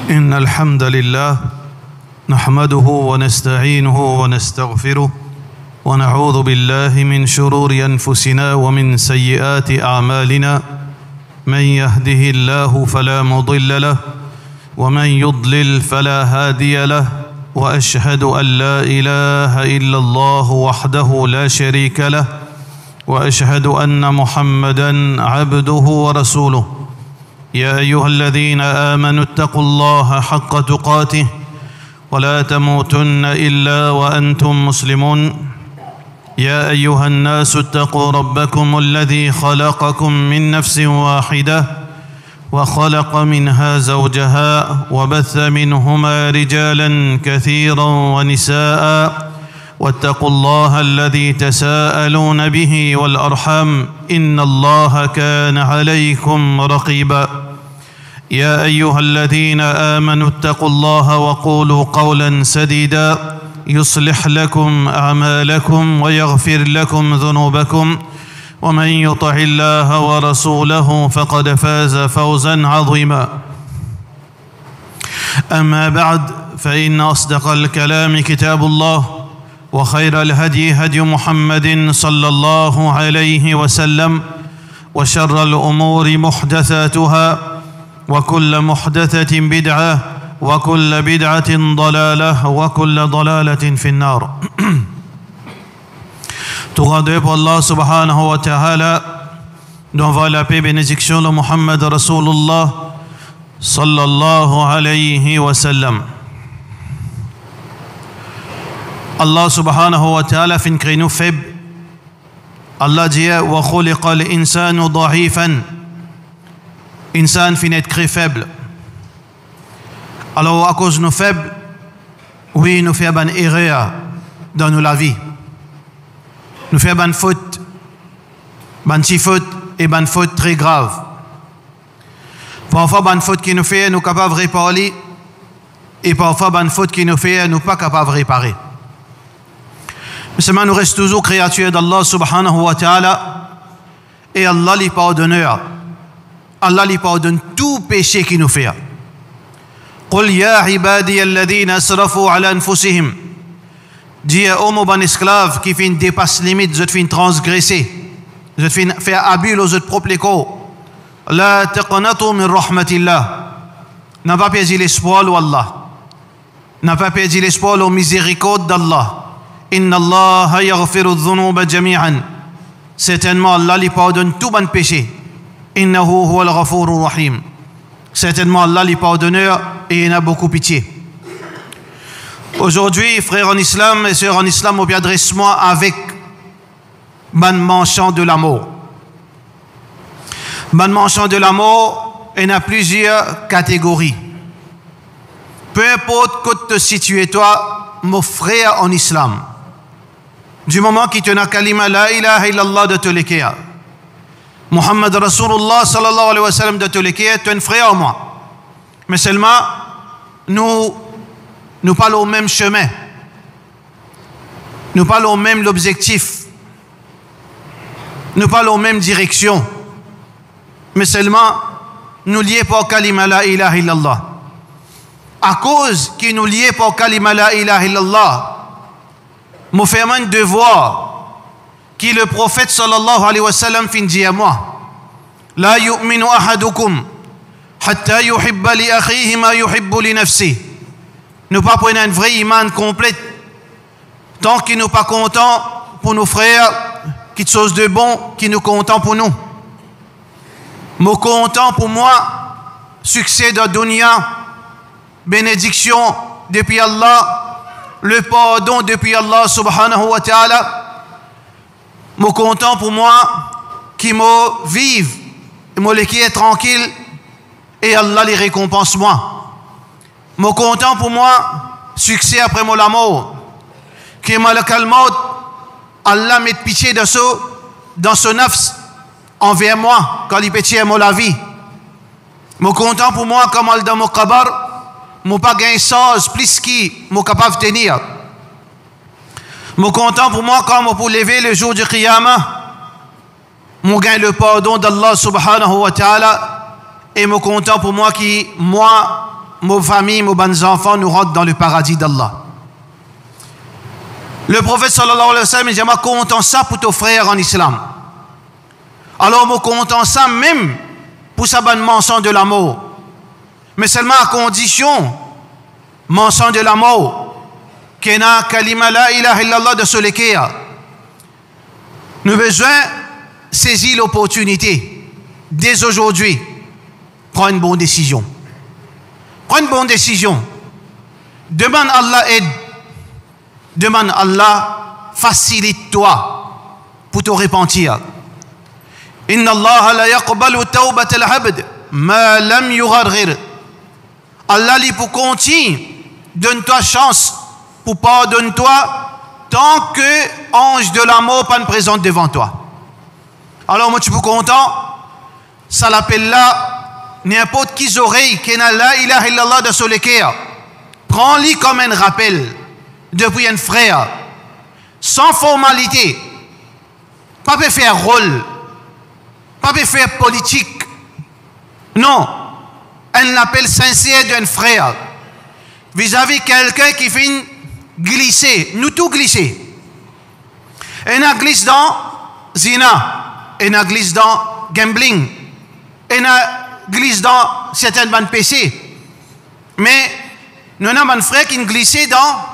إن الحمد لله نحمده ونستعينه ونستغفره ونعوذ بالله من شرور أنفسنا ومن سيئات أعمالنا من يهده الله فلا مضل له ومن يضلل فلا هادي له وأشهد أن لا إله إلا الله وحده لا شريك له وأشهد أن محمدًا عبده ورسوله يا أيها الذين آمنوا اتقوا الله حق تقاته ولا تموتن إلا وأنتم مسلمون يا أيها الناس اتقوا ربكم الذي خلقكم من نفس واحدة وخلق منها زوجها وبث منهما رجالا كثيرا ونساء واتقوا الله الذي تساءلون به والأرحام إن الله كان عليكم رقيبا يا أيها الذين آمنوا اتقوا الله وقولوا قولا سديدا يصلح لكم أعمالكم ويغفر لكم ذنوبكم ومن يطع الله ورسوله فقد فاز فوزا عظيما أما بعد فإن أصدق الكلام كتاب الله وخير الهدي هدي محمد صلى الله عليه وسلم وشر الأمور محدثاتها وكل محدثة بدعة وكل بدعة ضلالة وكل ضلالة في النار. Tout grandeur pour Allah subhanahu wa ta'ala, nous envoie la paix et bénédiction de Muhammad Rasulullah sallallahu alayhi wa sallam. Allah subhanahu wa ta'ala fin crée nous faibles. Allah dit wa khuliqa al-insanu dha'ifan. Insan fin être créé faible. Alors à cause de nous faibles, oui, nous faisons une erreur dans la vie. Nous faisons une faute, une petite faute et une faute très grave. Parfois, une faute qui nous fait, nous sommes capables de réparer, et parfois, une faute qui nous fait, nous ne sommes pas capables de réparer. Mais seulement, nous restons toujours créatures d'Allah subhanahu wa ta'ala, et Allah les pardonneur. Allah les pardonne tout péché qu'il nous fait. قل يا عبادي الذين أسرفوا على أنفسهم. Dis aux mon esclaves qui fin dépasse limite, je te fin transgresser, je te fin faire abus aux autres propres corps. لا تقنطوا من رحمة الله. N'a pas perdu l'espoir au Allah. N'a pas perdu l'espoir au miséricorde d'Allah. إن الله يغفر الذنوب جميعا. Certainement Allah lui pardonne tout bon péché. إنه هو الغفور الرحيم. Certainement Allah lui pardonneur et il a beaucoup pitié. Aujourd'hui, frères en islam et sœurs en islam, adresse-moi avec ban manchant de l'amour. Ban manchant de l'amour, il y a plusieurs catégories. Peu importe où te situes toi, mon frère en islam, du moment qu'il te n'a kalima la ilaha illallah de te l'équer, Muhammad Rasulullah sallallahu alayhi wa sallam de te l'équer, tu es un frère en moi. Mais seulement, nous parlons au même chemin. Nous parlons au même objectif. Nous parlons aux mêmes directions. Mais seulement, nous liés par kalima la ilaha illallah. À cause qu'il nous liés par kalima la ilaha illallah, nous faisons un devoir qui le prophète sallallahu alayhi wa sallam fin dit à moi. La yu'minu ahadukum hatta yuhibba li akhihi ma yuhibbu li nafsihi. Nous pas prendre un vrai iman complet tant qu'il nous pas content pour nos frères, quelque chose de bon qui nous content pour nous. Moi content pour moi, succès de dunya, bénédiction depuis Allah, le pardon depuis Allah subhanahu wa ta'ala. Moi content pour moi qui me vive, moi qui est tranquille et Allah les récompense moi. Moi content pour moi, succès après moi la mort. Qui m'a le calme, Allah met pitié dans ce nafs envers moi, quand il pitié moi la vie. Moi content pour moi, comme dans mon kabar, moi pas gain chose plus qui moi capable de tenir. Moi content pour moi, comme pour lever le jour du Qiyamah, moi gain le pardon d'Allah subhanahu wa ta'ala, et moi content pour moi qui, moi, nos familles, nos bons enfants nous rentrent dans le paradis d'Allah. Le prophète sallallahu alayhi wa sallam dit, moi content ça pour ton frère en islam. Alors moi content ça même pour sa bonne mention de l'amour. Mais seulement à condition, mention de l'amour, qu'il y a kalima la ilaha illallah de ce l'équerre. Nous avons besoin de saisir l'opportunité dès aujourd'hui. Prends une bonne décision. Prends une bonne décision. Demande Allah aide. Demande Allah facilite-toi pour te repentir. Inna Allah la yaqbalu tawbat al-abd ma lam yugharghir. Allah lui pour continuer, donne-toi chance pour pardonne-toi tant que ange de la mort pas ne présente devant toi. Alors moi tu peux content, ça l'appelle là n'importe qui oreilles qui n'a la ilaha illallah de soleker. Prends-le comme un rappel depuis un frère, sans formalité, pas pour faire rôle, pas pour faire politique. Non, un appel sincère d'un frère vis-à-vis quelqu'un qui finit glisser, nous tous glisser. Et nous glisse dans zina, et nous glisse dans gambling, et nous glisse dans certaines bandes PC. Mais nous avons un frère qui glissait dans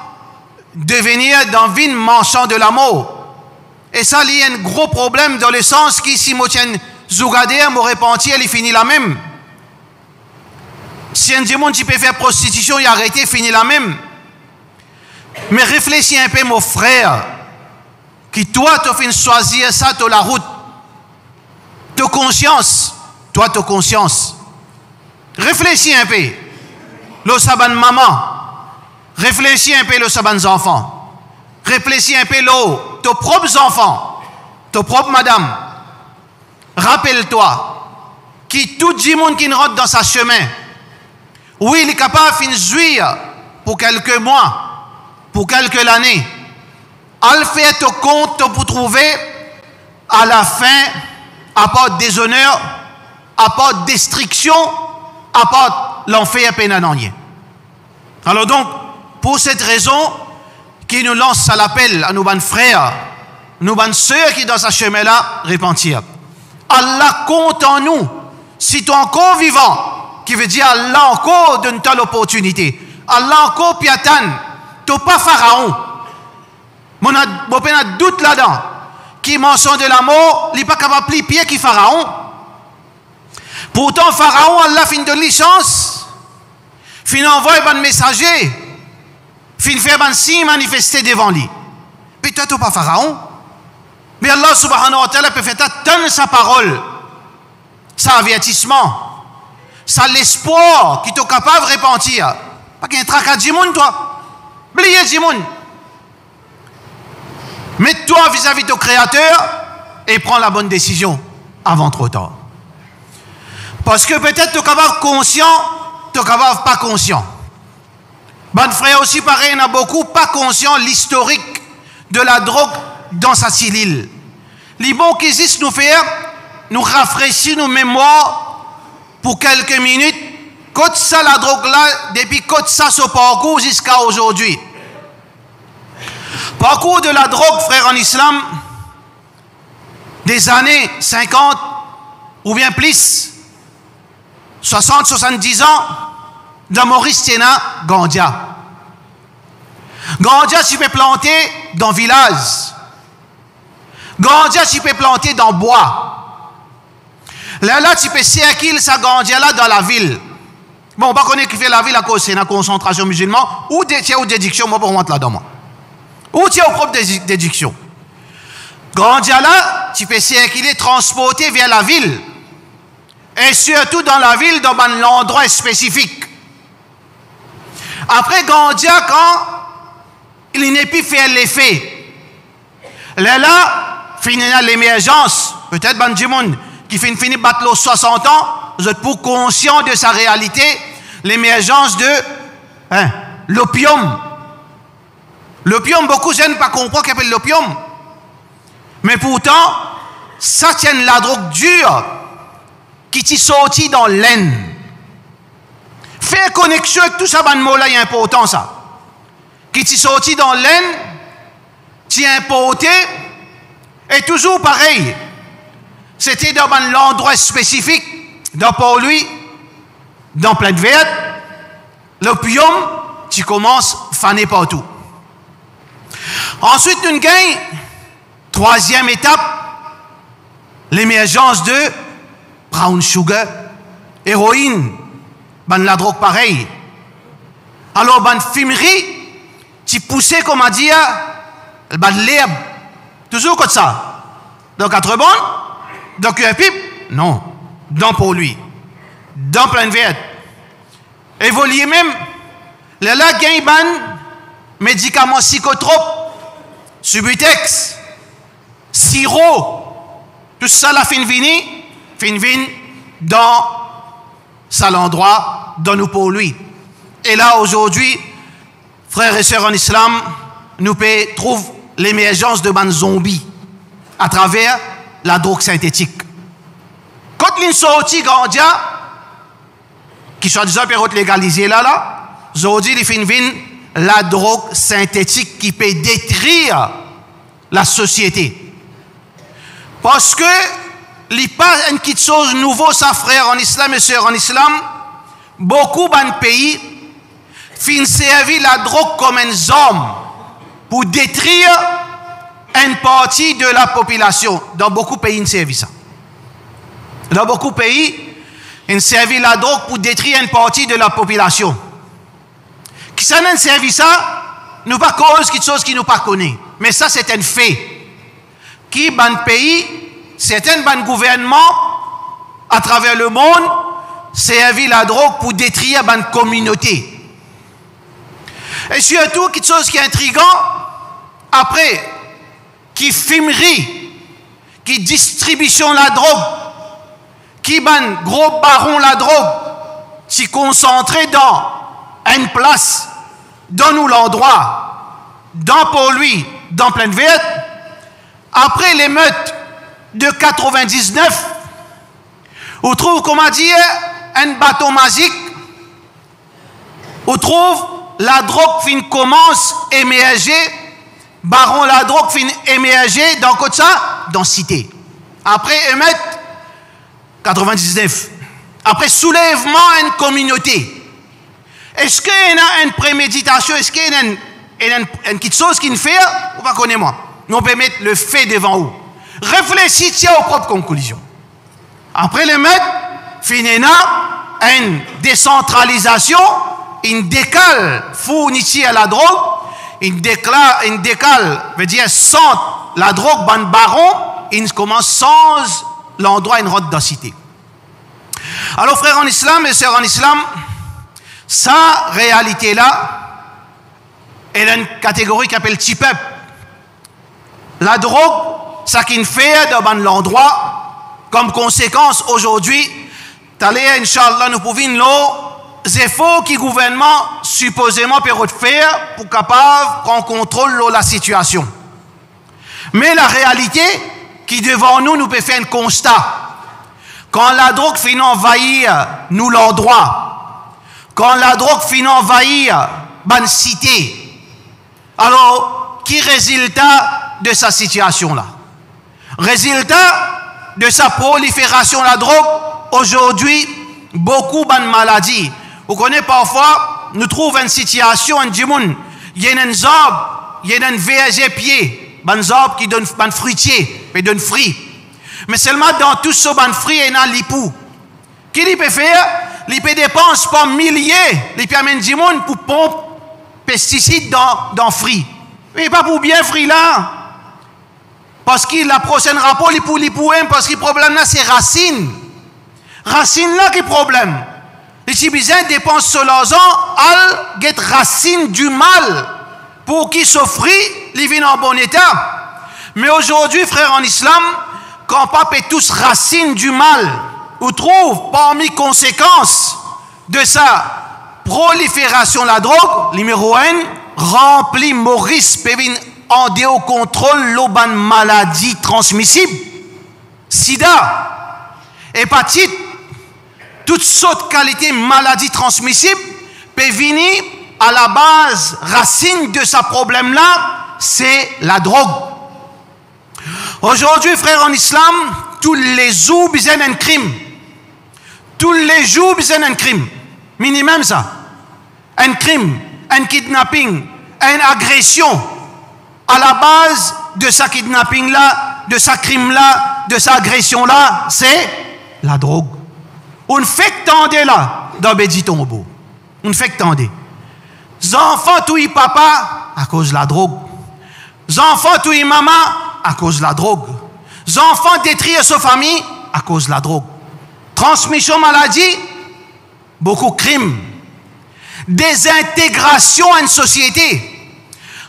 devenir dans vie marchand de l'amour. Et ça, il y a un gros problème dans le sens que si moi tiens Zougader, mon repentir, il finit la même. Si un démon qui peut faire prostitution, il arrête, il finit la même. Mais réfléchis un peu, mon frère, qui toi, tu fais choisir ça, tu la route. Ta conscience, toi, ta conscience. Réfléchis un peu. Le saban maman. Réfléchis un peu, le saban enfants. Réfléchis un peu, tes propres enfants, tes propres madame. Rappelle-toi que tout le monde qui rentre dans sa chemin, oui, il est capable de jouir pour quelques mois, pour quelques années. Al faire ton compte pour trouver à la fin, à part déshonneur, à part destruction, à part l'enfer pénananier. Alors donc, pour cette raison, qui nous lance à l'appel à nos bonnes frères, nos bonnes sœurs qui dans ce chemin-là, repentir. Allah compte en nous, si tu es encore vivant, qui veut dire Allah encore donne-toi l'opportunité. Allah encore piatan, tu n'es pas pharaon. Mon a doute là-dedans, qui mentionne de la mort, il n'est pas capable de plier pied qui pharaon. Pourtant, pharaon, Allah fin de licence, fin envoie un messager, fin fait un signe manifesté devant lui. Mais toi, tu n'es pas pharaon. Mais Allah subhanahu wa ta'ala peut faire tant sa parole, sa avertissement, sa l'espoir qui est capable de repentir. Pas qu'il y ait un tracas de monde, toi. Oubliez du monde. Mets-toi vis-à-vis de ton créateur et prends la bonne décision avant trop tard. Parce que peut-être tu es capable conscient, tu es capable pas conscient. Bon frère aussi pareil, il y en a beaucoup pas conscient l'historique de la drogue dans sa cellule. Les bons qui existent nous faire, nous rafraîchir nos mémoires pour quelques minutes. Quand ça la drogue là, depuis quand ça se parcours jusqu'à aujourd'hui. Parcours de la drogue, frère en islam, des années 50 ou bien plus, 60, 70 ans, dans Maurice Tiena, Gandia. Gandia, tu peux planter dans le village. Gandia, tu peux planter dans le bois. Là, tu peux circuler sa Gandia là dans la ville. Bon, on va connaître qui fait la ville à cause de la concentration musulmane ou dédiction, moi, pour moi, là-dedans. Ou tu es au propre dédiction. Gandia là, tu peux circuler, transporter vers la ville. Et surtout dans la ville, dans un endroit spécifique. Après Gandia, quand il n'est plus fait l'effet, là, finit l'émergence, peut-être Bandjimoun, qui finit battre les 60 ans, vous êtes pour conscient de sa réalité, l'émergence de l'opium. L'opium, beaucoup de jeunes ne comprennent pas qu'appelle l'opium. Mais pourtant, ça tient la drogue dure qui t'y sortit dans l'aine. Faire connexion avec tout ça, ban mot-là, est important, ça. Qui t'y sorti dans l'aine, t'y importé, et toujours pareil. C'était dans un endroit spécifique, dans Port-Louis, dans Plaine Verte, l'opium, tu commences à faner partout. Ensuite, nous gagnons, troisième étape, l'émergence de brown sugar, héroïne, ben la drogue pareil. Alors, ben fumerie, tu poussais, comme on dit, ben l'herbe, toujours comme ça. Dans 4 bonnes, dans un pipe, non, dans pour lui, dans Plaine Verte. Évoluer même, là, gagne ben médicaments psychotropes, Subutex, sirop, tout ça la fin vini dans cet endroit dans nous pour lui. Et là aujourd'hui, frères et sœurs en islam, nous trouvons l'émergence de ban zombies à travers la drogue synthétique. Quand l'on sortit Gandia, qui soit déjà légalisé là, aujourd'hui les fin la drogue synthétique qui peut détruire la société. Parce que il n'y a pas une petite chose nouveau, ça frère en islam et sœurs en islam, beaucoup de pays fin servir la drogue comme un arme pour détruire une partie de la population. Dans beaucoup de pays, ils servent ça. Dans beaucoup de pays, ils servent la drogue pour détruire une partie de la population. Qui ça n'a servi ça, nous pas cause quelque chose qui nous pas connaît. Mais ça, c'est un fait. Qui, ban pays, certains ban gouvernements à travers le monde, servi la drogue pour détruire ban communauté. Et surtout, quelque chose qui est intriguant, après, qui fumerie, qui distribution la drogue, qui ban gros baron la drogue, qui concentré dans une place, dans nous l'endroit, dans Port-Louis, dans Plaine Verte, après l'émeute de 99, on trouve, comment dire, un bâton magique, on trouve la drogue fin commence à émerger, baron la drogue fin émerger dans quoi ça? Dans cité. Après émeute 99, après soulèvement à une communauté. Est-ce qu'il y a une préméditation? Est-ce qu'il y a une petite chose qui ne fait? Ou pas connais-moi. Nous pouvons mettre le fait devant vous. Réfléchissez aux propres conclusions. Après le mettre, finina une décentralisation, une décale fourniture à la drogue, une décale veut dire sans la drogue, ban baron, il commence sans l'endroit, une route densité. Alors frères en islam et sœurs en islam, sa réalité-là, elle a une catégorie qui s'appelle TIPEP. La drogue, ça qui fait dans l'endroit, comme conséquence aujourd'hui, t'allez, Inch'Allah, nous pouvons les efforts que le gouvernement supposément peut faire pour capable prendre contrôle de la situation. Mais la réalité, qui devant nous, nous peut faire un constat. Quand la drogue finit envahir nous l'endroit, quand la drogue finit envahir une cité, alors, qui résultat de sa situation-là? Résultat de sa prolifération de la drogue, aujourd'hui, beaucoup de maladies. Vous connaissez parfois, nous trouvons une situation, un djimoun, il y a un arbre, il y a un verger pied, un arbre qui donne un fruitier, qui donne fruit. Mais seulement dans tout ce ban fruit, il y a un lipou. Qui il peut faire? Il peut dépenser par milliers, il peut amener du monde pour pomper pesticides dans fruits. Mais pas pour bien fruits là. Parce que la prochaine rapport, il pour parce que le problème là, c'est racine. Racine là qui est problème. Les Tibétains dépensent sur l'argent, al get racine du mal. Pour qu'ils se fruit, ils viennent en bon état. Mais aujourd'hui, frères en islam, quand pape est tous racine du mal, on trouve parmi conséquences de sa prolifération de la drogue, numéro 1, rempli Maurice Pévin en déo contrôle l'auban maladie transmissible, sida, hépatite, toutes sortes de qualités maladies transmissibles peut venir à la base, racine de ce problème-là, c'est la drogue. Aujourd'hui, frères en islam, tous les jours, il y a un crime. Tous les jours, il y a un crime. Minimum ça. Un crime, un kidnapping, une agression. À la base de ce kidnapping-là, de ce crime-là, de cette agression-là, c'est la drogue. On fait que tendez là, dans Bédi Tombeau. On fait que tendez. Les enfants tuent papa à cause de la drogue. Les enfants tuent maman à cause de la drogue. Les enfants détruisent sa famille à cause de la drogue. Transmission maladie, beaucoup de crimes. Désintégration à une société.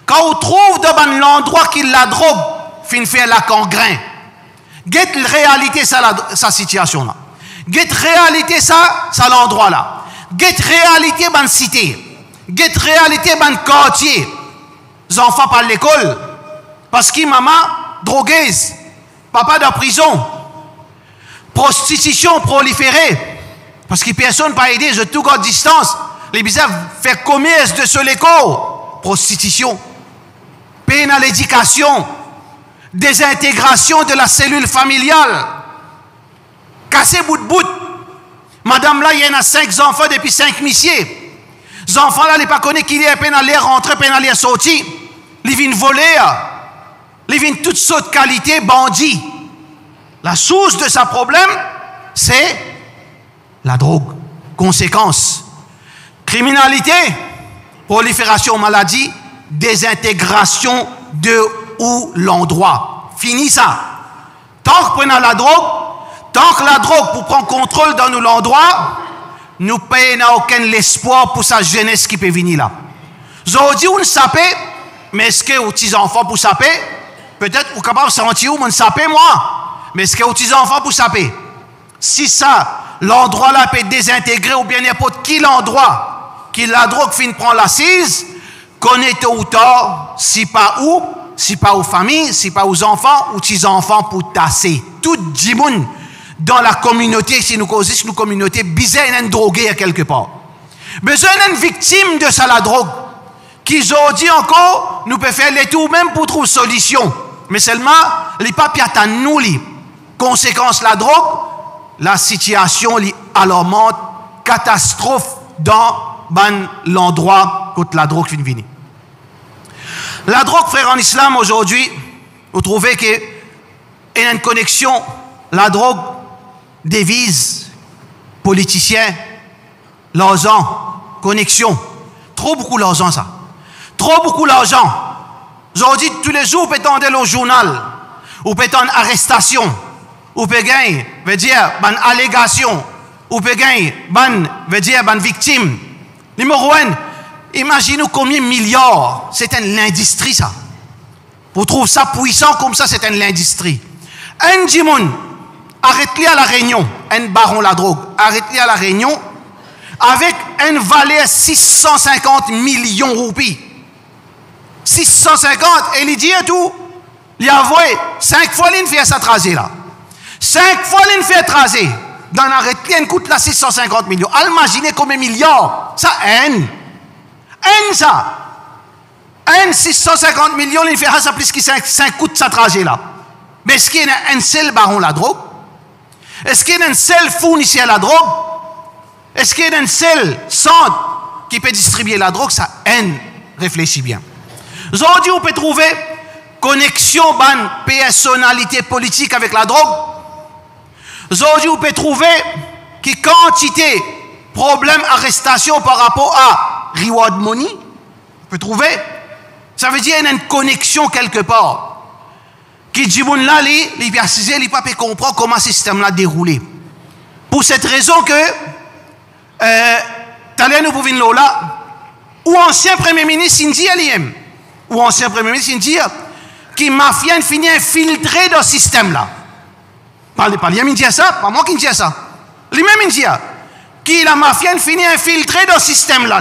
Quand on trouve dans l'endroit qui la drogue, fin fait la congrain. Get la réalité, sa situation là. Get réalité, ça l'endroit là. Get réalité, ban cité. Get réalité, ban quartier. Les enfants par l'école. Parce que maman, drogueuse. Papa de prison. Prostitution proliférée. Parce que personne n'a pas aidé, je tout à distance. Les bizarres font commerce de ce l'école. Prostitution. Peine à l'éducation. Désintégration de la cellule familiale. Casser bout de bout. Madame là, il y en a 5 enfants depuis 5 messieurs. Les enfants là, ils ne connaissent pas qui est peine à les rentrer, peine à les sortir. Ils viennent voler. Ils viennent toutes sortes de qualités, bandits. La source de ce problème, c'est la drogue. Conséquence. Criminalité, prolifération maladie, désintégration de ou l'endroit. Fini ça. Tant que prenons la drogue, tant que la drogue pour prendre contrôle dans l'endroit, nous payons aucun espoir pour sa jeunesse qui peut venir là. Aujourd'hui, on sape, mais est-ce que aux petits enfants pour saper? Peut-être vous capable de sentir où on sape moi. Mais est-ce que aux petits enfants pour saper? Si ça, l'endroit là peut désintégrer ou bien n'importe qui l'endroit, qui la drogue finit prendre l'assise, connaît tôt ou tard, si pas où, si pas aux familles, si pas aux enfants, ou petits enfants pour tasser. Tout le monde dans la communauté, si nous causons une communauté, besoin d'un drogué à quelque part. Besoin d'une victime de ça la drogue. Qui aujourd'hui encore, nous pouvons faire les tout même pour trouver solution. Mais seulement, les papiers à nous, les conséquences de la drogue, la situation est alarmante, catastrophe dans l'endroit où la drogue finit venir. La drogue, frère, en islam aujourd'hui, vous trouvez qu'il y a une connexion, la drogue, devise, politiciens, l'argent, connexion. Trop beaucoup d'argent, ça. Trop beaucoup d'argent. Aujourd'hui, tous les jours, vous pouvez tendre au journal, vous pouvez tendre arrestation, vous pouvez gagner, veut dire, ban allégation, vous pouvez gagner, veut dire, victime. Numéro 1, imaginez combien de milliards, c'est une industrie, ça. Vous trouvez ça puissant comme ça, c'est une industrie. Un dimon, arrête-les à la Réunion, un baron la drogue, arrête-les à la Réunion, avec un valeur 650 millions de roupies. 650, et il dit tout. Il a avoué 5 fois il fait ça tracer là. 5 fois il fait tracer. Dans l'arrêt, il coûte là 650 millions. Imaginez combien de milliards. Ça, ça. 650 millions, il fait ça plus que 5 coûte ça tracer là. Mais est-ce qu'il y a un seul baron la drogue? Est-ce qu'il y a un seul fournisseur la drogue? Est-ce qu'il y a un seul centre qui peut distribuer la drogue? Ça, réfléchis bien. Aujourd'hui, on peut trouver connexion, personnalité politique avec la drogue. Aujourd'hui, on peut trouver que quantité, problème, arrestation par rapport à reward money. On peut trouver. Ça veut dire qu'il y a une connexion quelque part. Qui dit bon là, les personnes, les pas comprendre comment ce système-là déroulé. Pour cette raison que, t'allais nous pouvons venir là, ou ancien premier ministre India Liem, ou ancien premier ministre India, qui mafia finit infiltré dans ce système-là. Parlez pas, il dit ça, pas moi qui dis ça. Lui-même India, qui la mafia finit infiltré dans ce système-là.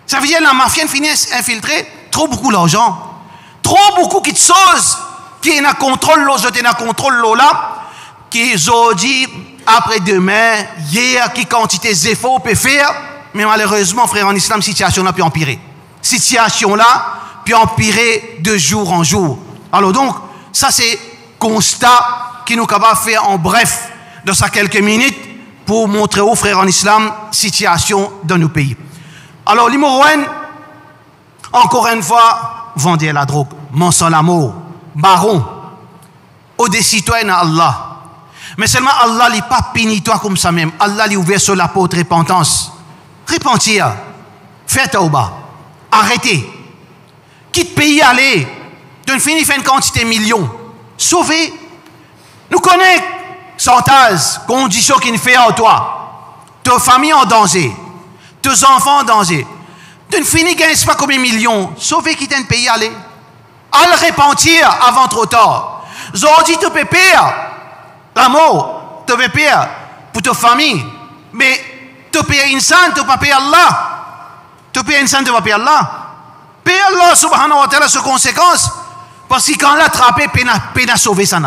Ça veut dire que la mafia finit infiltré, trop beaucoup d'argent, trop beaucoup de choses qui est dans contrôle, là, qui aujourd'hui après-demain, hier, qui quantité zéro peut faire, mais malheureusement, frère en islam, situation là peut empirer. Situation là peut empirer de jour en jour. Alors donc, ça c'est constat qui nous capable de faire en bref, dans ces quelques minutes, pour montrer aux frères en islam, situation dans nos pays. Alors, l'Imorouane, encore une fois, vendez la drogue, mensonge l'amour, baron, au des citoyens à Allah. Mais seulement Allah n'est pas puni toi comme ça même. Allah lui ouvert sur la porte repentance. Repentir. Faites tauba. Arrêtez. Quitte pays aller. Tu finis faire une quantité de millions. Sauvez. Nous connaissons santage, conditions qu'il fait en toi. Ta famille en danger. Tes enfants en danger. Tu finis gagne pas comme 1 million. Sauvez quitter un pays aller. À le repentir avant trop tard. Aujourd'hui, tu peux pire. L'amour, tu peux pire pour ta famille. Mais tu peux insan, tu peux payer Allah. Tu peux insan, tu peux payer Allah. Payer Allah subhanahu wa ta'ala sur conséquence. Parce que quand l'attraper, peine à sauver ça.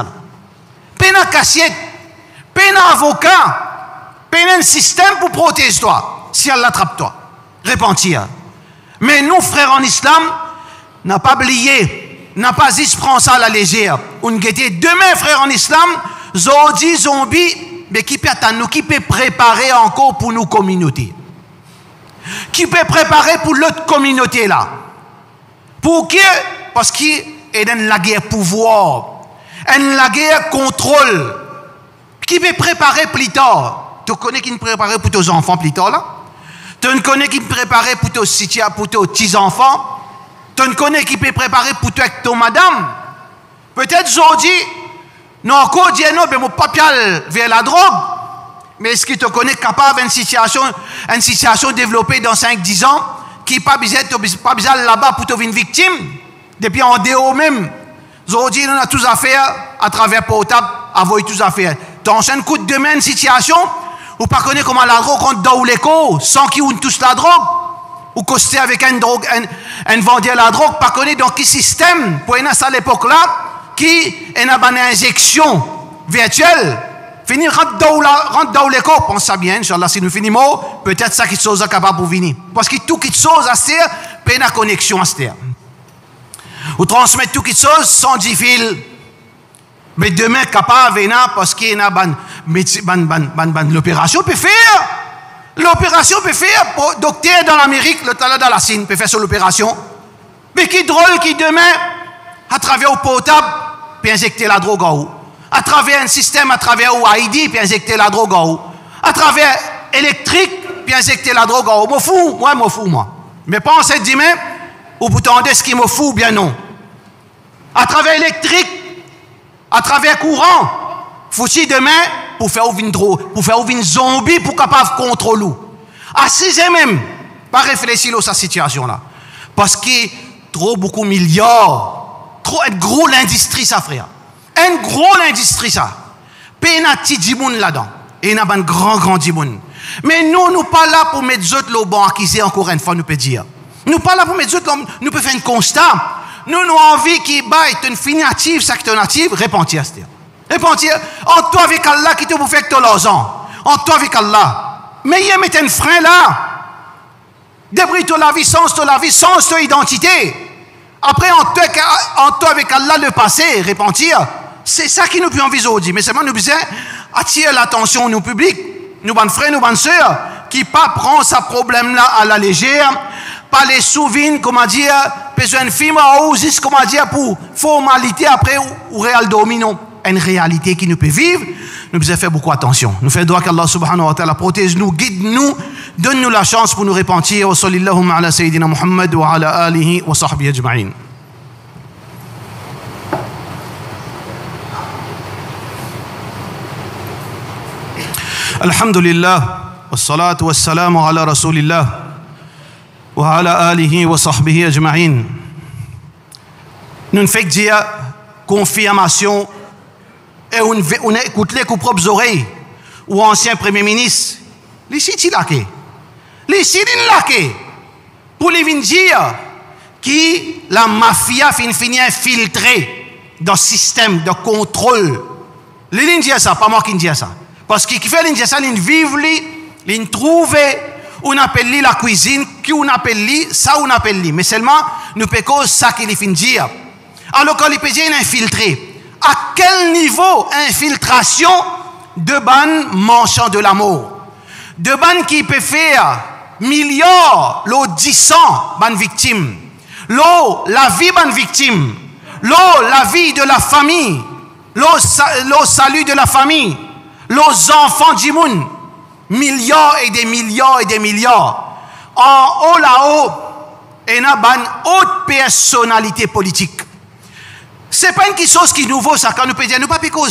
Peine à cassiette. Peine à avocat. Peine un système pour protéger toi. Si elle l'attrape toi. Repentir. Mais nous, frères en islam, n'a pas oublié, n'a pas dit prendre ça à la légère. On guettait demain, frères en islam, zodi, zombie, mais qui peut attendre nous, qui peut préparer encore pour nos communautés. Qui peut préparer pour l'autre communauté là. Pour qui? Parce qu'il est dans la guerre pouvoir, dans la guerre contrôle. Qui peut préparer plus tard? Tu connais qui peut préparer pour tes enfants plus tard là? Tu connais qui peut préparer pour tes petits-enfants? Tu connais qui peut préparer pour toi avec ton madame? Peut-être aujourd'hui, nous encore dire non, mais mon papier vers la drogue. Mais est-ce que tu connais capable d'une situation développée dans 5-10 ans qui n'est pas besoin là-bas pour devenir une victime? Depuis en déo même. Aujourd'hui, on a tous à faire à travers portable, avoir tous à faire. Tu enchaînes coup de demain une situation ou pas connaître comment la drogue rentre dans l'écho sans qu'ils touchent la drogue. Ou coster avec une drogue, un vendeur la drogue, pas connaître dans quel système, pour une à l'époque là, qui est une injection virtuelle. Finir rentre dans l'écho, pense ça bien, Inch'Allah, si nous finissons, peut-être ça qui chose capable pour venir. Parce que tout qui chose à se faire, peine à connexion à se faire. Ou transmettre tout qui chose sans 10 fils. Mais demain, capable venir parce qu'il y a l'opération peut faire. L'opération peut faire pour docteur dans l'Amérique, le talent dans la Chine peut faire sur l'opération. Mais qui drôle qui demain, à travers le portable, peut injecter la drogue en haut. À travers un système, à travers ID, peut injecter la drogue en haut. À travers électrique, peut injecter la drogue en haut. Moi fou, moi. Mais pas en cette demain, ou vous tendez ce qui me fout, bien non. À travers électrique, à travers courant, foutu demain, pour faire ouvrir une drogue, pour faire ouvrir une zombie, pour capable de contrôler. À 6 même, pas réfléchir à cette situation-là. Parce que trop beaucoup milliards, trop être gros l'industrie, ça, frère. Un gros l'industrie, ça. Pénati dimoun là-dedans. Et il y a un grand dimoun. Mais nous pas là pour mettre d'autres le bon acquis, encore une fois, nous peut dire. Nous pas là pour mettre d'autres, nous peut faire un constat. Nous avons envie qu'il baille une finitive, sectonative, repentir. Repentir, en toi avec Allah qui te vous fait que l'argent. En toi avec Allah. Mais il y a un frein là. Débris de la vie, sans ton identité. Après, en toi avec Allah, le passé, repentir. C'est ça qui nous peut envisager aujourd'hui. Mais seulement nous besoin attirer l'attention de nos publics, nos bonnes frères, nos bonnes sœurs, qui pas prend ce problème-là à la légère, pas les souvenirs, comment dire, besoin de film ou juste, comment dire, pour formalité après ou réel domino. Une réalité qui nous peut vivre, nous devons faire beaucoup attention. Nous faisons droit qu'Allah subhanahu wa ta'ala protège nous, guide nous, donne nous la chance pour nous repentir. Wa sallallahu ala sayyidina Muhammad wa ala alihi wa sahbihi ajma'in. Alhamdulillah, wa salatu wa salamu ala rasulillah wa ala alihi wa sahbihi ajma'in. Nous ne faisons dire confirmation. Et on écoute les propres oreilles, ou ancien premier ministre, les sites laqués. Les sites laqués. Pour les dire qui la mafia finit infiltrée dans le système de contrôle. Les lignes disent ça, pas moi qui dis ça. Parce qu'il fait l'indiassa, il vive, il trouve, on appelle la cuisine, qui on appelle ça on appelle. Mais seulement, nous pécons ça qu'il fait dire. Alors quand les pédiens infiltrés, à quel niveau infiltration de ban manchant de l'amour? De ban qui peut faire milliards, l'eau 10 ban victime. L'eau, la vie ban victime. L'eau, la vie de la famille. L'eau, salut de la famille. L'eau, enfants du monde. Milliards et des milliards et des milliards. En haut là-haut, il y a une haute personnalité politique. Ce n'est pas une chose qui est nouveau, ça, quand nous pouvons dire, nous ne pouvons pas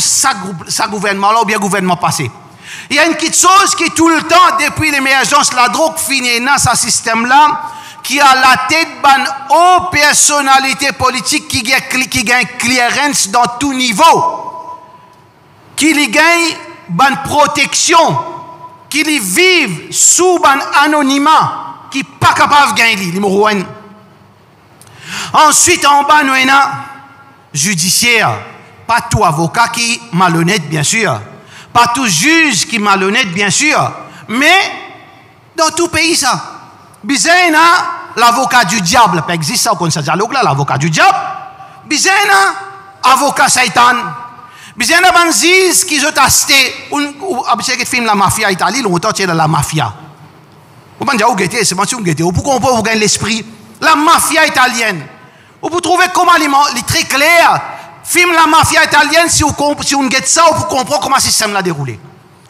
ça gouvernement là ou bien gouvernement passé. Il y a une petite chose qui tout le temps, depuis l'émergence de la drogue, finit dans ce système-là, qui a la tête d'une haute personnalité politique qui gagne clearance dans tout niveau, qui gagne une protection, qui vivent sous un anonymat, qui n'est pas capable de gagner. Ensuite, en bas, nous avons judiciaire, pas tout avocat qui est malhonnête, bien sûr, pas tout juge qui est malhonnête, bien sûr, mais dans tout pays, ça. Bizarre, l'avocat du diable, ça existe ça, on dialogue là, l'avocat du diable. Bizarre, avocat Satan. Bizarre, banzis qui ont acheté, un film la mafia italienne, longtemps, c'est la mafia. Vous pouvez dire, où c'est pas si vous guettez, pourquoi on peut vous gagner l'esprit? La mafia italienne. Vous pouvez trouver comment il est très clair. Film la mafia italienne, si on guette ça, vous comprenez comment le système a déroulé.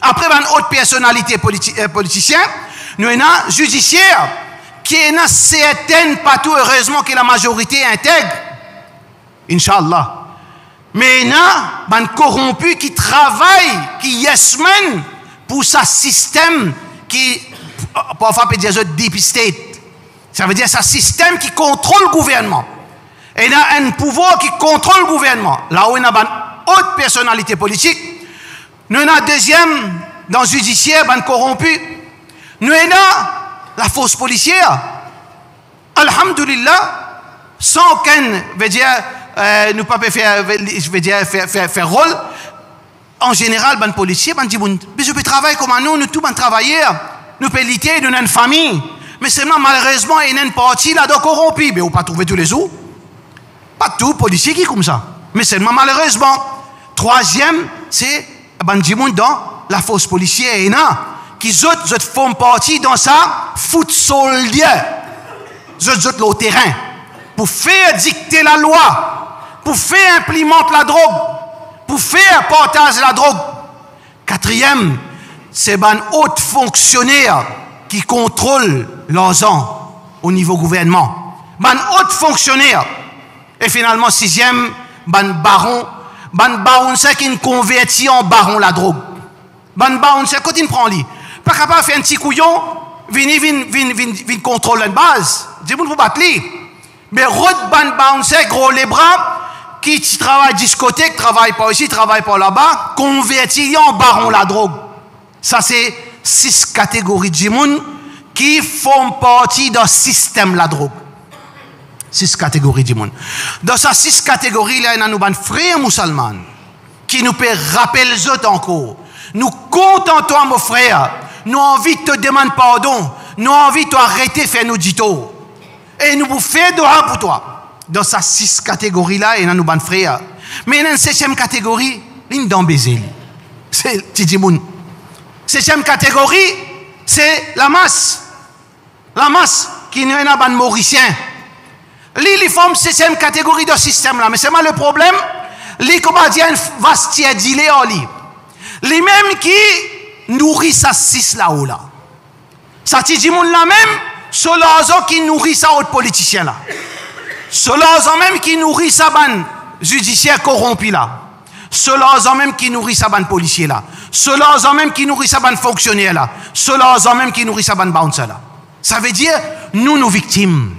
Après, une autre personnalité politicien, nous avons un judiciaire qui est une certaine, pas tout heureusement que la majorité intègre. Inch'Allah. Mais il y a un corrompu qui travaille, qui yes man, pour ce système qui, parfois, peut dire deep state. Ça veut dire ce système qui contrôle le gouvernement. Et il y a un pouvoir qui contrôle le gouvernement. Là où il y a une haute personnalité politique, nous avons un deuxième, dans le judiciaire, un corrompu. Nous avons la force policière. Alhamdulillah, sans aucun, veut dire, nous pas faire, je veux dire, faire rôle. En général, les policiers, mais je peux travailler comme nous, nous tous travailler, nous pouvons lutter, nous avons une famille. Mais seulement, malheureusement, il y a une partie là de corrompu. Mais on ne peut pas trouver tous les jours. Pas tout policier qui est comme ça. Mais seulement malheureusement. Troisième, c'est dans la force policière qui font partie dans sa foot soldier. Le terrain. Pour faire dicter la loi. Pour faire implémenter la drogue. Pour faire partage la drogue. Quatrième, c'est un haut fonctionnaire qui contrôle l'argent au niveau gouvernement. Un haut fonctionnaire. Et finalement, sixième, ban baron c'est qui convertit en baron la drogue. Ban baron c'est quand il prend lui. Pas capable de faire un petit couillon, vin contrôler la base. Dis vous battre lui. Mais rod ban baron c'est gros les bras qui travaille discothèque, travaille pas ici, travaille pas là-bas, convertit en baron la drogue. Ça c'est 6 catégories de gens qui font partie d'un système la drogue. 6 catégories du monde. Dans ces 6 catégories, là, il y a nos frères musulmans qui nous peut rappeler les autres encore. Nous contentons, mon frère. Nous avons envie de te demander pardon. Nous avons envie de t'arrêter de faire nos ditos. Et nous vous faisons dehors pour toi. Dans ces 6 catégories-là, il y a nos frères. Mais il y a une 7e catégorie, il y a baiser. C'est Tidimoun. 7e catégorie, c'est la masse. La masse qui n'est pas mauricien. Ils forment 7e catégorie de système là, mais c'est mal le problème. Les comédiens va se tirer en lui. Les mêmes qui nourrissent ça 6 là-haut là. Ça dit là même, ceux-là qui nourrissent ça autres politiciens là. Ceux-là même qui nourrissent ça ban judiciaire corrompu là. Ceux-là même qui nourrissent ça ban policier là. Ceux-là même qui nourrissent ça ban fonctionnaire là. Ceux-là même qui nourrissent ça ban bouncer là. Ça veut dire nous victimes.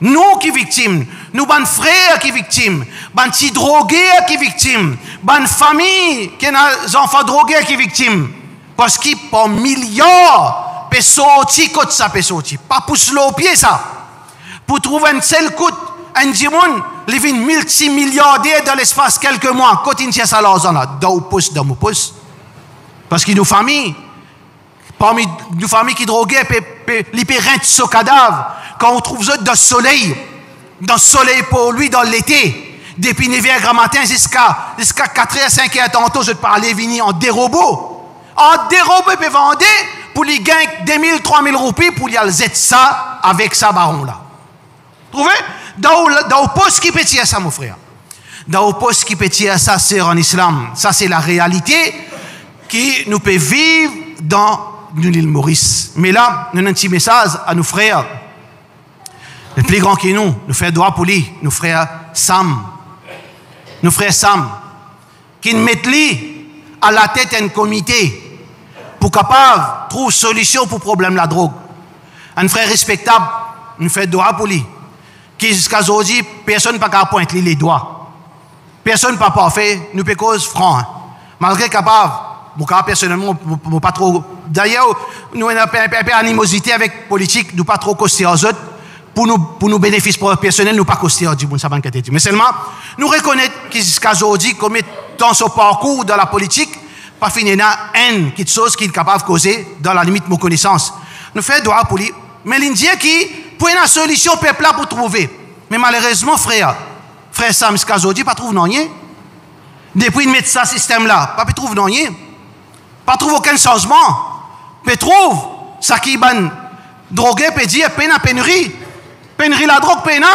Nous qui victimes, nous ban frères qui victimes, ban petits drogués qui victimes, ban famille qui a des enfants drogués qui victimes. Parce qu'il par milliards peut sortir côté ça peut sortir. Pas pousse le pied ça. Pour trouver un seul coup, un dimoun, il vient multimilliardaire dans l'espace quelques mois. Quand il tient ça l'argent là, dans ou pousse. Parce que nos familles, parmi nos familles qui droguaient, les périns de ce cadavre, quand on trouve ça dans le soleil pour lui dans l'été, depuis 9h grand matin jusqu'à 4h, 5h tantôt, je te parlais, vini en dérobot. En dérobot, puis vendre pour les gagner 2000, 3000 roupies pour y aller ça avec sa baron-là. Trouvez? Dans le poste qui pétille ça, mon frère. Dans le poste qui pétille ça, c'est en islam. Ça, c'est la réalité qui nous peut vivre dans l'île Maurice. Mais là, nous avons un petit message à nos frères, les plus grands que nous, nos frères droit poli, nos frères Sam, qui nous mettent à la tête d'un comité pour capable trouver solution pour le problème de la drogue. Un frère respectable, nous frère droit poli, qui jusqu'à aujourd'hui, personne n'a pas pointer les doigts. Personne n'a pas fait, nous peut cause franc. Malgré capable, moi personnellement, pas trop. D'ailleurs, nous avons un peu d'animosité avec la politique, nous pas trop coster aux autres. Pour nos bénéfices personnels, nous pas coster aux autres. Mais seulement, nous reconnaissons que jusqu'à aujourd'hui, comme dans ce parcours dans la politique, pas fini une haine, quelque chose qui est capable de causer dans la limite de nos connaissances. Nous faisons droit pour lui. Mais l'Indien qui, pour une solution, peuple là pour trouver. Mais malheureusement, frère Sam, jusqu'à aujourd'hui, pas trouve rien. Depuis de mettre ça système là, pas trouve rien. Pas trouve aucun changement. Peut trouve ça qui ban drogué peut dire peine à pénurie. Pénurie la drogue peine.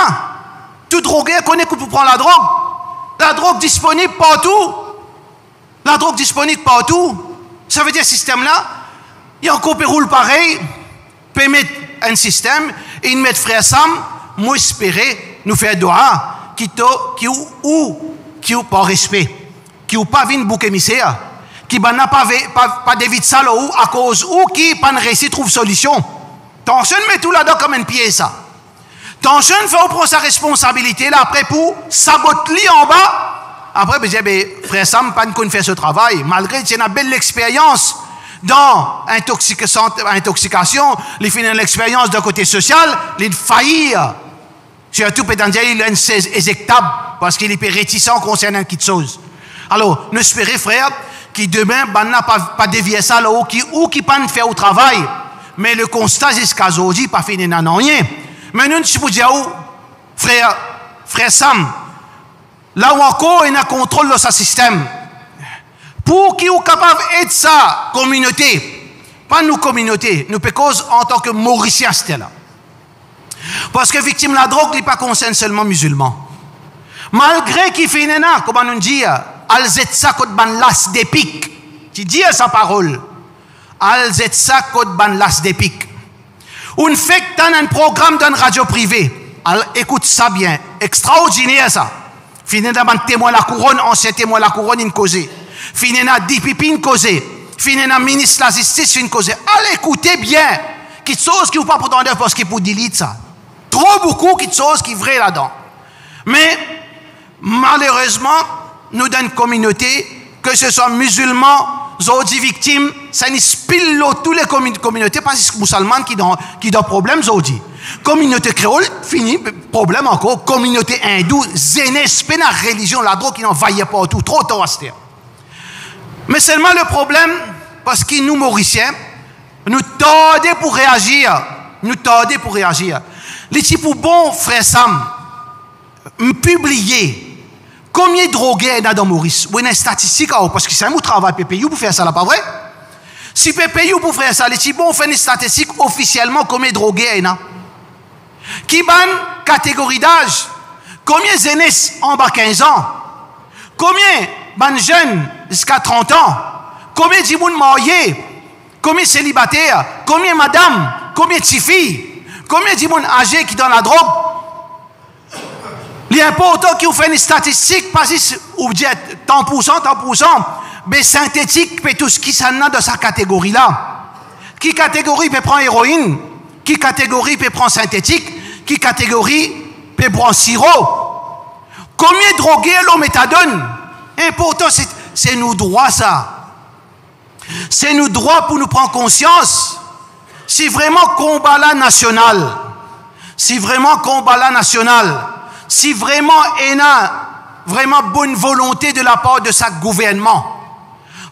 Tout drogué connaît qu'on peut prendre la drogue. La drogue disponible partout. La drogue disponible partout. Ça veut dire système là, il y a encore roule pareil, peut mettre un système et il met frère Sam, moi espérer nous faire doigt qui ou par respect, qui ou pas vinn bouc émissaire, qui n'a pas d'éviter ça là ou à cause ou qui pas réussi trouve solution. Tension met tout là-dedans comme un pied ça. Tension fait prendre sa responsabilité là après pour saboter en bas. Après ben frère Sam pas qu'on fait ce travail malgré qu'il y a une belle expérience dans intoxication, il fait l'expérience d'un côté social, il faillit. Surtout peut-être il est éjectable parce qu'il est réticent concernant quelque chose. Alors, nous espérons, frère, que demain, n'a pas dévié ça là ou qui pas faire au travail. Mais le constat jusqu'à aujourd'hui, pas fini dans rien. Mais nous, si vous dites, frère Sam, là où encore, il y a un contrôle de ce système. Pour qui est capable d'aider sa communauté, pas nous communauté, nous peut en tant que Mauriciens, c'était là. Parce que victime de la drogue n'est pas concerne seulement musulmans. Malgré qu'il fait une comment on dit, Al-Zetsa Kod Ban Las d'Epic, qui dit sa parole, Al-Zetsa Kod Ban Las d'Epic. On fait que dans un programme d'une radio privée, écoute ça bien, extraordinaire ça. Finena ban témoin la couronne, ancien témoin la couronne, une causée. Finena DPP, une causée. Finena ministre de la justice, une causée. Allez écoutez bien, quelque chose qui vous pas pour parce qu'il pour delete ça. Trop beaucoup de choses qui sont vraies là-dedans. Mais, malheureusement, nous, dans une communauté, que ce soit musulmans, zodi victimes, ça nous spille toutes les communautés, parce que c'est les musulmans qui ont problème, zodi. Communauté créole, fini, problème encore. Communauté hindoue, zénès, la religion, la drogue qui n'envahit pas tout, trop tôt à ce terme. Mais seulement le problème, parce que nous, Mauriciens, nous tordons pour réagir. Les types bon, frère Sam, publier combien de drogués il y a dans Maurice. Vous avez une statistique, parce que c'est un travail PPU pour faire ça, là, pas vrai? Si PPU pour faire ça, les types bon, fait une statistique officiellement combien de drogués il y a. Qui ban catégorie d'âge? Combien de jeunes en bas 15 ans? Combien de jeunes jusqu'à 30 ans? Combien de gens mariés? Combien de célibataires? Combien de madame? Combien de filles? Combien de gens âgés qui donnent la drogue? L'important qui vous fait une statistique, pas si vous dites tant pour cent, mais synthétique, mais tout ce qui s'en a dans sa catégorie-là. Qui catégorie peut prendre héroïne? Qui catégorie peut prendre synthétique? Qui catégorie peut prendre sirop? Combien de drogués l'on méthadone? Important, c'est nous droits ça. C'est nous droits pour nous prendre conscience. Si vraiment combat là national, si vraiment il y a vraiment bonne volonté de la part de chaque gouvernement,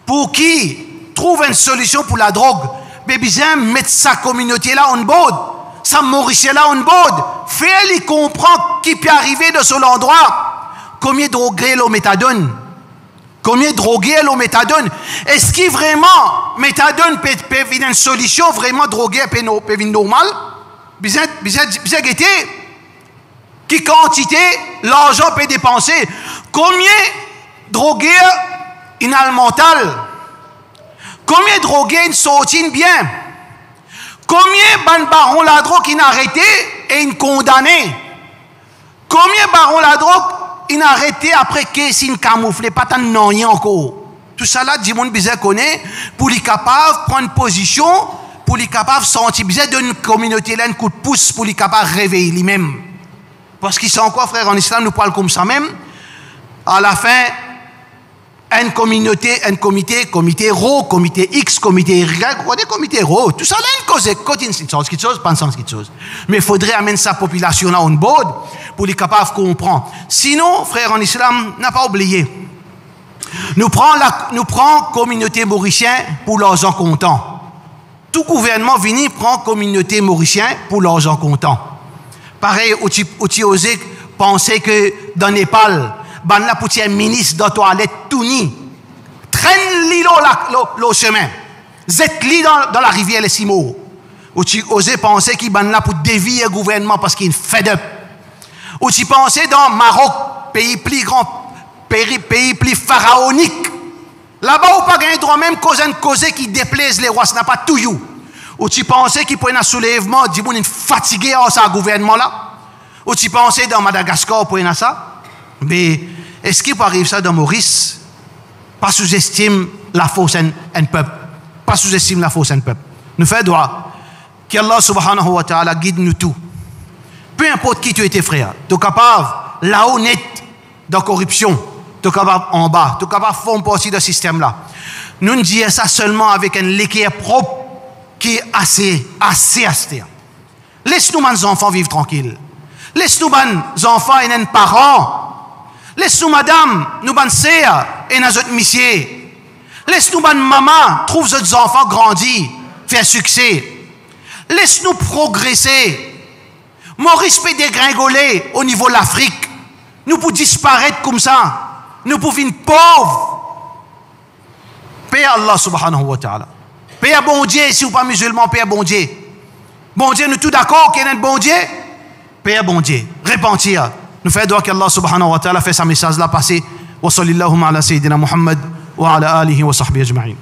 pour qui trouve une solution pour la drogue, mais bien mettre sa communauté là en bord, sa Mauricien là en bord, faire-les comprendre qui peut arriver de cet endroit. Combien de drogués l'on méthadone? Combien de drogués l'on méthadone? Est-ce que vraiment méthadone peut être une solution vraiment droguée peut être normale? Bien guetter. Qui quantité l'argent peut dépenser? Combien drogués in al mental? Combien drogués une sortie bien? Combien ban baron la drogue in arrêté et in condamné? Combien baron la drogue in arrêté après que s'in camouflé pas tant non rien encore? Tout ça là, du monde bizarre connaît pour les capables prendre position, pour les capables sentir bizarre d'une communauté là un coup de pouce pour les capables réveiller lui-même. Parce qu'ils sont quoi, frère, en islam, nous parlons comme ça même. À la fin, une communauté, un comité RO, comité X, comité Y, comité RO, tout ça là, une cause, une chose, pas une chose. Mais il faudrait amener sa population là en board pour les capables de comprendre. Sinon, frère, en islam, n'a pas oublié. Nous prenons communauté mauricienne pour l'argent comptant. Tout gouvernement vient prend communauté mauricienne pour l'argent comptant. Pareil, tu osé penser que dans le Népal, ban la pour un ministre de toilette tout ni, traîne-li le chemin, zette-li dans la rivière les Simo. Ou tu osé penser qu'il ban là pour dévier le gouvernement parce qu'il est fed up. Ou tu pensais dans Maroc, pays plus grand, pays plus pharaonique. Là-bas, on pas gagner droit même cause qui déplaise les rois, ce n'a pas tout you. Ou tu pensais qu'il pourrait un soulèvement, du monde fatigué à ce gouvernement-là? Ou tu pensais dans Madagascar pour ça? Mais est-ce qu'il peut arriver ça dans Maurice? Pas sous-estime la force un peuple. Pas sous-estime la force un peuple. Nous faisons droit. Qu'Allah subhanahu wa ta'ala guide nous tous. Peu importe qui tu étais, frère. Tu es capable, là-haut net, de corruption. Tu es capable en bas. Tu es capable de faire partie de ce système-là. Nous ne disons ça seulement avec un l'équerre propre qui est assez. Laisse-nous, nos enfants, vivre tranquilles. Laisse-nous, nos enfants et nos parents. Laisse-nous, madame, nous, nos sœurs et nos autres messieurs. Laisse-nous, maman, trouve nos enfants grandir, faire succès. Laisse-nous progresser. Maurice peut dégringoler au niveau de l'Afrique. Nous pouvons disparaître comme ça. Nous pouvons vivre pauvres. Paix Allah subhanahu wa ta'ala. Paix à bon Dieu, si vous pas musulman, paix à bon Dieu. Bon Dieu, nous tous d'accord qu'il y a un bon Dieu? Paix à bon Dieu. Repentir. Nous faisons droit qu'Allah subhanahu wa ta'ala fait sa message là passer. Wa sallallahu ala sayyidina Muhammad wa ala alihi wa sahbihi ajma'in.